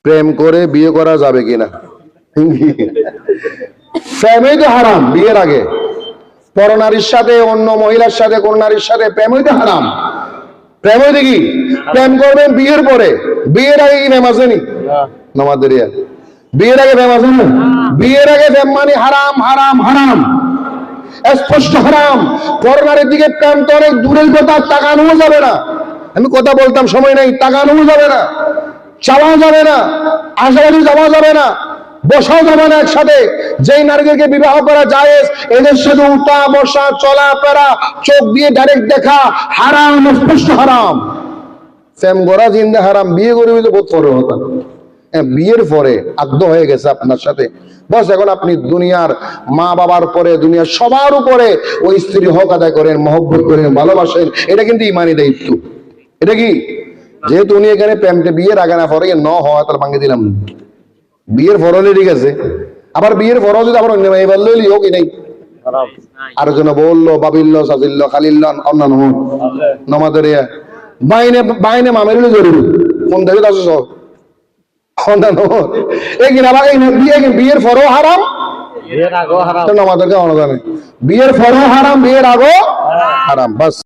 প্রেম করে বিয়ে করা যাবে কিনা? প্রেমই তো হারাম বিয়ের আগে। পরনারীর সাথে, অন্য মহিলার সাথে, কোন নারীর সাথে প্রেমই তো হারাম। প্রেম হইতে কি? প্রেম করবেন বিয়ের পরে। বিয়ের আগে কি প্রেম আসেনি? নামাজের বিয়ের আগে প্রেম আসে না? বিয়ের আগে প্রেম মানে হারাম হারাম হারাম, স্পষ্ট হারাম। পরনারীর দিকে প্রেম তো অনেক দূরের কথা, তাকানোও যাবে না। আমি কথা বলতাম, সময় নাই। তাকানোও যাবে না, চাওয়া যাবে না, আশাবাদী যাওয়া যাবে না, বসাও যাবে না একসাথে। যেই নারীদেরকে বিবাহ করা জায়েজ, এদের সাথে উঠা বসা চলাফেরা, চোখ দিয়ে ডাইরেক্ট দেখা হারাম, স্পষ্ট হারাম। প্রেম করা জিন্দা হারাম। বিয়ে করে হইলে বোধ করে হতো। বিয়ের পরে আগ্রহ হয়ে গেছে আপনার সাথে, বস এখন আপনি দুনিয়ার মা বাবার পরে, দুনিয়ার সবার উপরে ওই স্ত্রী হক আদায় করেন, মহব্বত করেন, ভালোবাসেন। এটা কিন্তু ইমানি দায়িত্ব। এটা কি? যেহেতু উনি এখানে প্রেমটা বিয়ের আগে না পরে ন হওয়া, তাহলে ভাঙে দিলাম। বিয়ের ফরলে ঠিক আছে, আবার বিয়ের ফরজ যদি আবার অন্য এবার লইলি হোক নাই, আর জন বললো বাবিল্ল সাজিল্ল খালিল্ল অন্যান্য নমাদের বাইনে বাইনে মামের জরুরি কোন থেকে আসো সব অন্যান্য বিয়ের ফরও হারাম, আমাদেরকে অনাদানে বিয়ের ফরও হারাম, বিয়ের আগও হারাম। বাস।